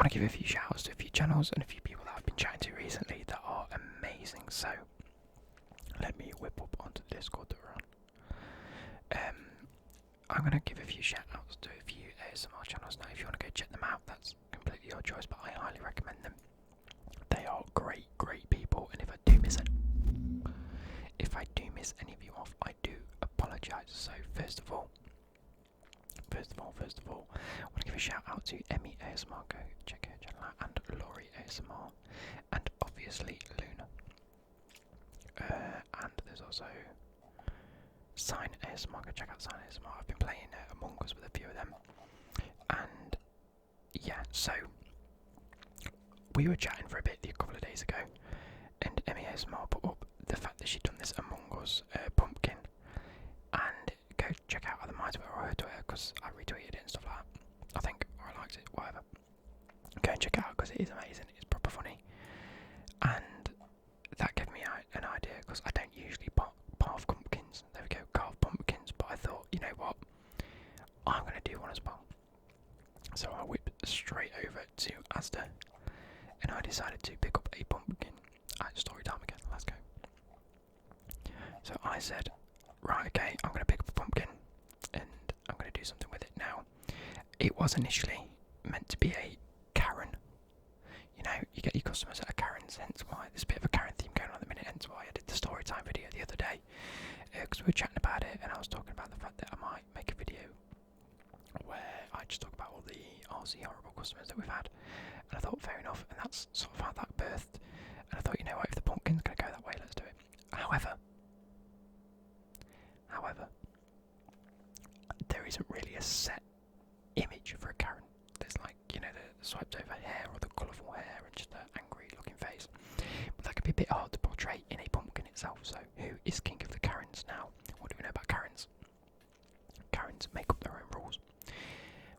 want to give a few shout outs to a few channels and a few people that I've been chatting to recently that are amazing. So let me whip up onto the Discord that we're on. I'm going to give a few shout outs to a few ASMR channels now. If you want to go check them out, that's completely your choice, but I highly recommend them. They are great, great people, and if I do miss any of you off, I do apologise. So first of all, I want to give a shout out to Emmy ASMR, go check her channel out, and Laurie ASMR, and obviously Luna. And there's also Sign ASMR, go check out Sign ASMR. I've been playing Among Us with a few of them, and yeah, so we were chatting for a bit a couple of days ago, and Emmy ASMR put up the fact that she'd done this Among Us pumpkin, and go check out either my Twitter or her Twitter, because I retweeted it and stuff like that, I think, or I liked it, whatever. Go and check it out, because it is amazing, it's proper funny, and that gave me an idea, because I don't usually carve pumpkins, there we go, carve pumpkins, but I thought, you know what, I'm going to do one as well. So I whipped straight over to Asda, and I decided to pick up a pumpkin at story time again. Let's go. So I said, right, okay, I'm going to pick up a pumpkin, and I'm going to do something with it now. It was initially meant to be a Karen. You know, you get your customers that are Karens, hence why there's a bit of a Karen theme going on at the minute, hence why I did the story time video the other day, because we were chatting about it, and I was talking about the fact that I might make a video where I just talk about all the RC horrible customers that we've had, and I thought fair enough, and that's sort of how that birthed, and I thought, you know what, if the pumpkin's going to go that way, let's do it. However, there isn't really a set image for a Karen. There's like, you know, the swiped over hair or the colourful hair and just an angry looking face, but that can be a bit hard to portray in a pumpkin itself. So who is king of the Karens now? What do we know about Karens? Karens make up their own rules.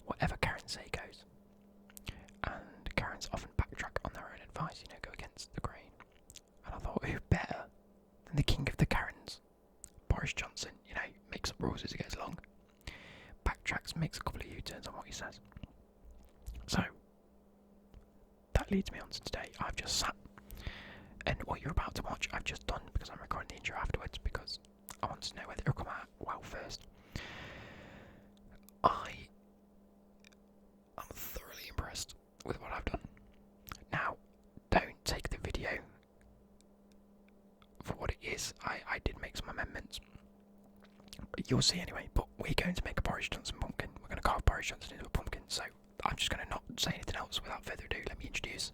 Whatever Karens say goes. And Karens often backtrack on their own advice, you know, go against the grain. And I thought, who better than the king of the Karens? Boris Johnson, you know, makes up rules as he goes along. Backtracks, makes a couple of U-turns on what he says. So, that leads me on to today. I've just sat, and what you're about to watch, I've just done because I'm recording the intro afterwards, because I want to know whether it'll come out well first. I am thoroughly impressed with what I've done. Now, don't take the video for what it is. I did make some amendments, but you'll see anyway. But we're going to make a Boris Johnson pumpkin. We're going to carve Boris Johnson into a pumpkin. So I'm just going to not say anything else. Without further ado, let me introduce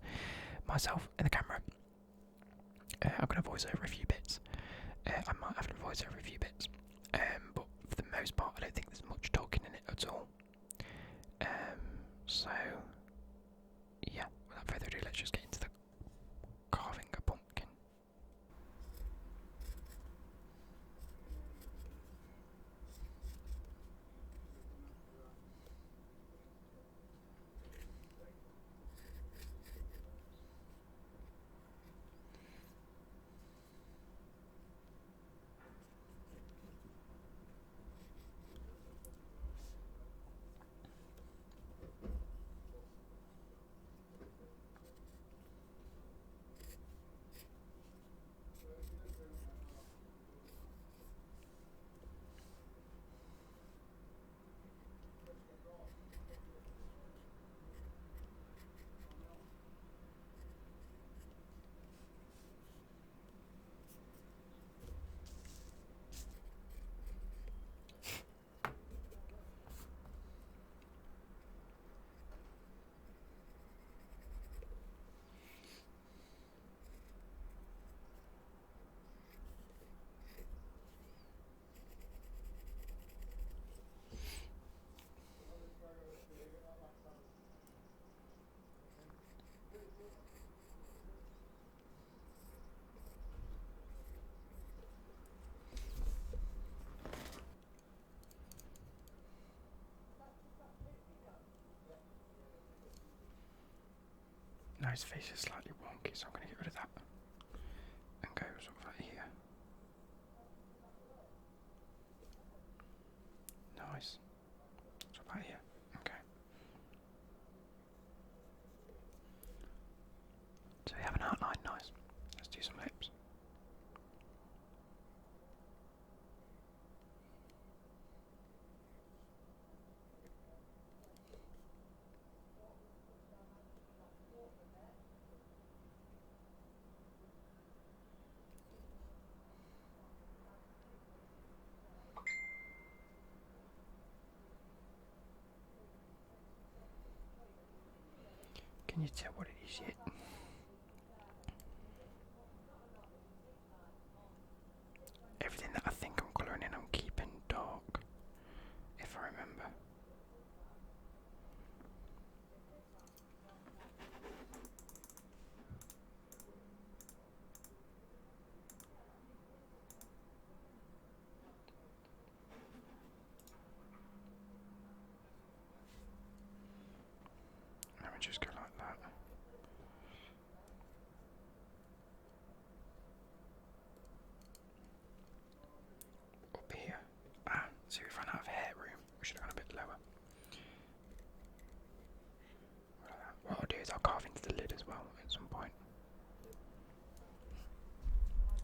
myself and the camera. I'm going to voice over a few bits. I might have to voice over a few bits, but for the most part, I don't think there's much talking in it at all. So yeah, without further ado, let's just get into the carving a pumpkin. Now his face is slightly wonky, so I'm going to get rid of that and go sort of like here. Nice. Sort of like here. Okay. Can you tell what it is yet? Everything that I think I'm colouring in, I'm keeping dark, if I remember. Let me just go like that. Up here. So we've run out of hair room. We should have gone a bit lower. What I'll do is I'll carve into the lid as well at some point.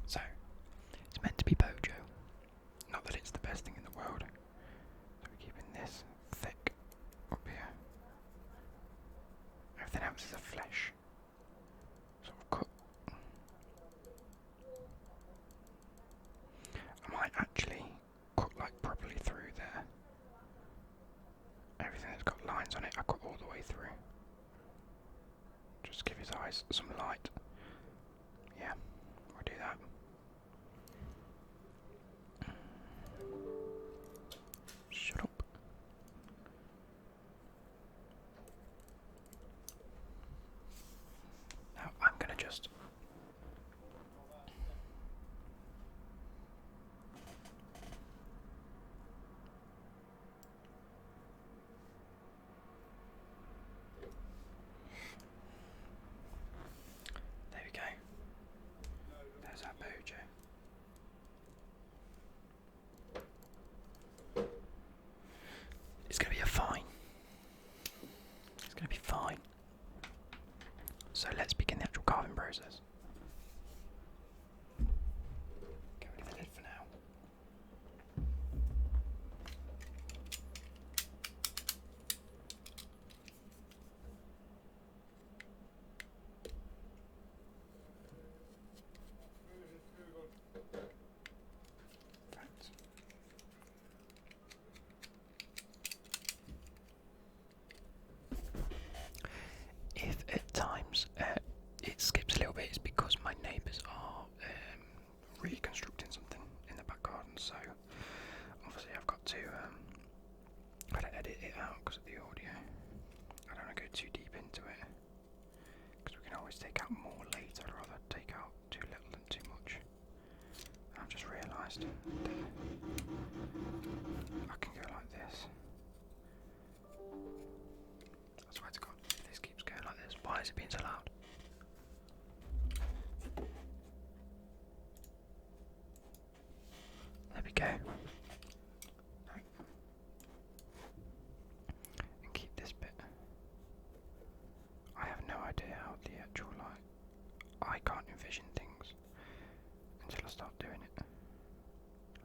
So, it's meant to be Bojo. Not that it's the best thing in the world. So we're keeping this thick up here. Everything else is a flesh. Sort of cut. I might actually cut like properly through there. Everything that's got lines on it, I cut all the way through. Just give his eyes some light. Yeah, we'll do that. Shut up. Now I'm gonna just there we go. There's our Bojo. It's gonna be a fine. It's gonna be fine. So let's begin the actual carving process. Get rid of the lid for now. Thanks. If at times it skips a little bit, it's because my neighbours are reconstructing something in the back garden, so obviously I've got to edit it out because of the audio. I don't want to go too deep into it because we can always take out more later. I'd rather take out too little than too much. I've just realised that I can go like this. I swear to God, this keeps going like this. Why is it being so loud? There we go. And keep this bit. I have no idea how the actual I can't envision things until I start doing it.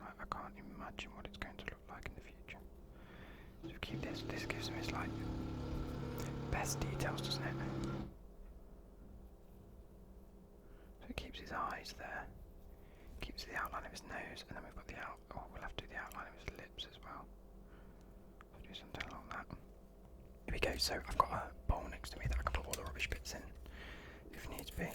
Like, I can't imagine what it's going to look like in the future. So keep this. This gives him his best details, doesn't it? So it keeps his eyes there. Keeps the outline of his nose, and then we've got we'll have to do the outline of his lips as well. So do something along that. Here we go, so I've got a bowl next to me that I can put all the rubbish bits in, if needs be.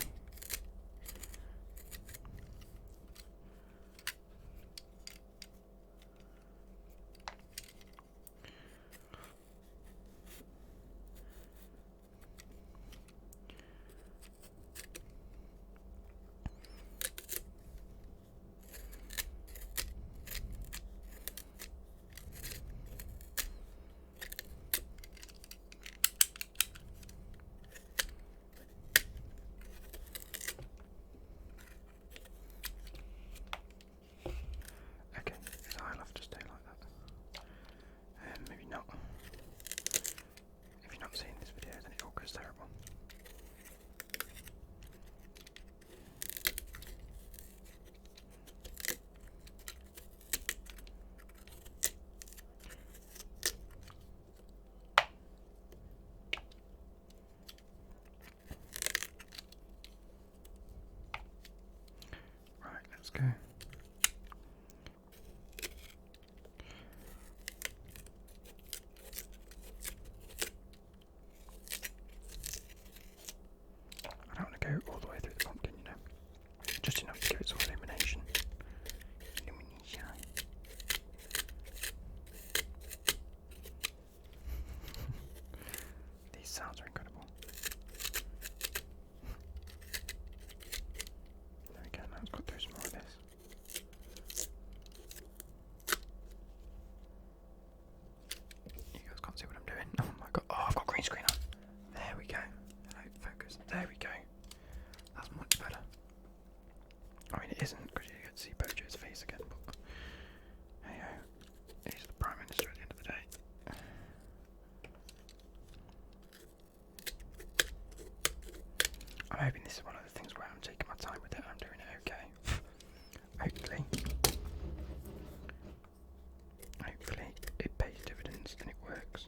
hoping this is one of the things where I'm taking my time with it. I'm doing it okay. Hopefully it pays dividends and it works.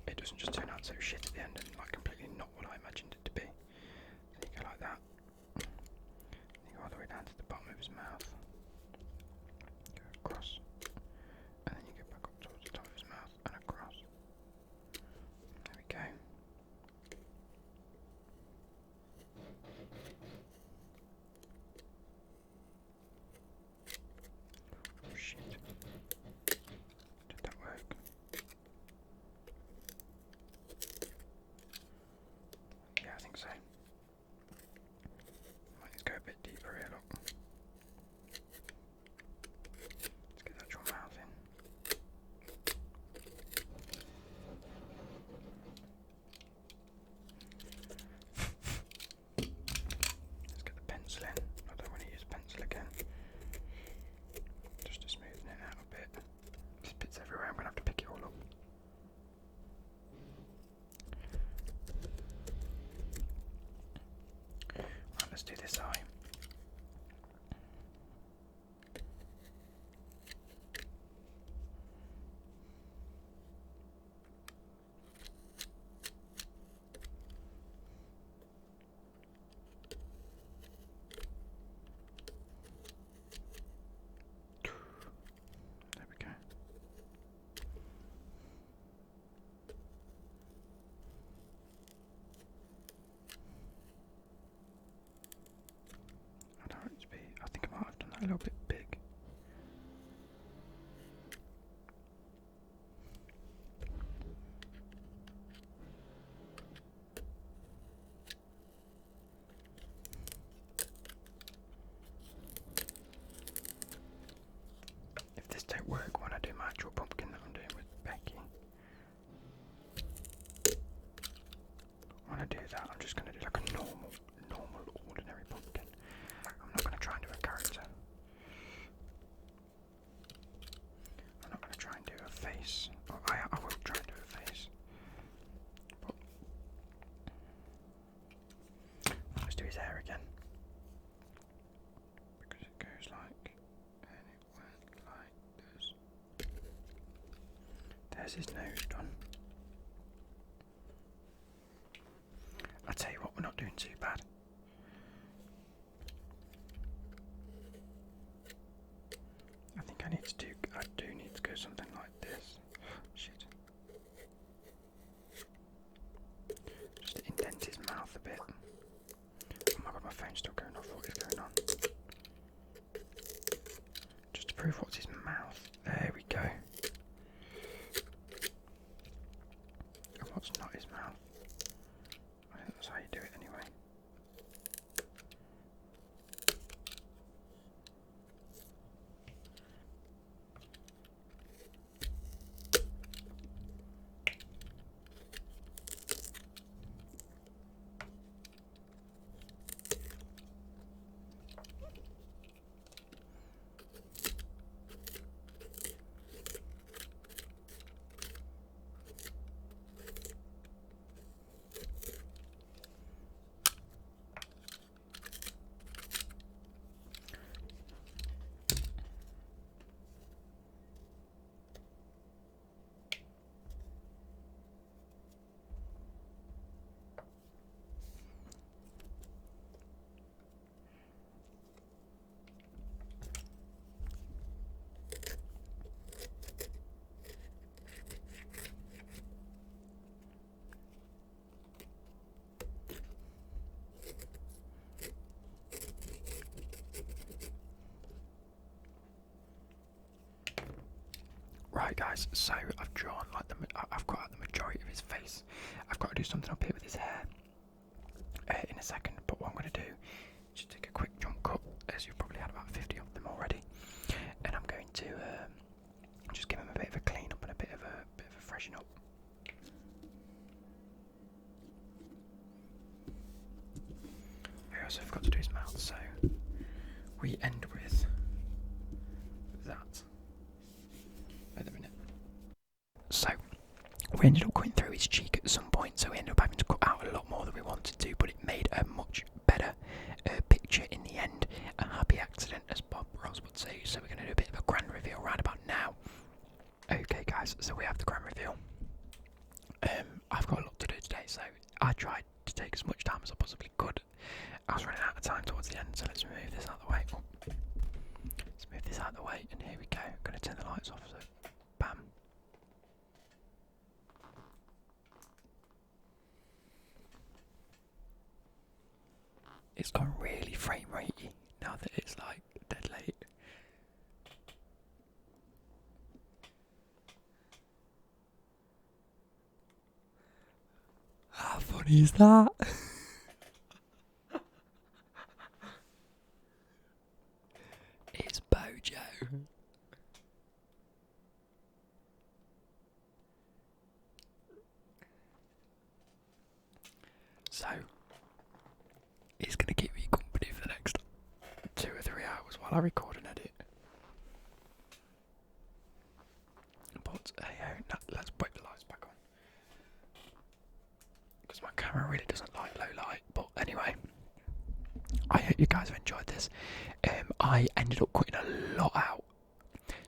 It doesn't just turn out so shit at the end and like completely not what I imagined it to be. So you go like that. You go all the way down to the bottom of his mouth. Go across. And then you go back up towards the top of his mouth and across. There we go. Oh shit. Did that work? Yeah, I think so. Let's go a bit deeper here, look. Let's get the actual mouth in. Let's get the pencil in. I don't want to use pencil again. Just to smoothen it out a bit. There's bits everywhere, I'm going to have to pick it all up. Right, let's do this eye. There we go. I don't want it to be. I think I might have done that a little bit big. If this don't work when I do my actual pumpkin that I'm doing with Becky, when I do that, I'm just going to do like a normal, ordinary pumpkin. I'm not going to try and do a character. I'm not going to try and do a face. Oh, I will try and do a face. But let's do his hair again. Because it goes like, and it went like this. There's his nose done. I tell you what, we're not doing too bad. I think I do need to go something like this. Shit. Just to indent his mouth a bit. Oh my god, my phone's still going off. What is going on? Just to prove what's his mouth. There we go. And what's not his mouth? I think that's how you do it anyway. Right guys, so I've drawn like I've got out the majority of his face. I've got to do something up here with his hair in a second, but what I'm going to do is just take a quick jump cut, as you've probably had about 50 of them already, and I'm going to just give him a bit of a clean up and a bit of a freshen up. I also forgot to do his mouth, so we end with that. Wait a minute. So we ended up going through his cheek at some point, so we ended up having to cut out a lot more than we wanted to, but so I tried to take as much time as I possibly could. I was running out of time towards the end, so let's move this out of the way. Let's move this out of the way, and here we go. I'm going to turn the lights off, so bam. It's gone really frame ratey now that it's like dead late. How funny is that? It's Bojo. So, he's going to keep me company for the next 2 or 3 hours while I record and edit. But hey, let's put the lights back on. Because my camera really doesn't like low light. But anyway, I hope you guys have enjoyed this. I ended up cutting a lot out,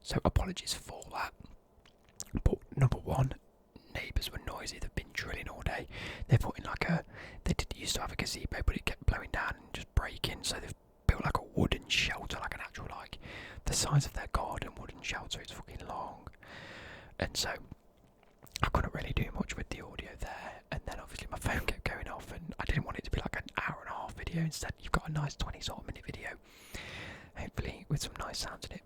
so apologies for that. But number one, neighbours were noisy. They've been drilling all day. They put in they did used to have a gazebo, but it kept blowing down and just breaking. So they've built like a wooden shelter, like an actual the size of their garden wooden shelter. It's fucking long, and so I couldn't really do much with the audio there. And then obviously my phone kept going off, and I didn't want it to be like an hour and a half video. Instead, you've got a nice 20 sort of minute video, hopefully with some nice sounds in it.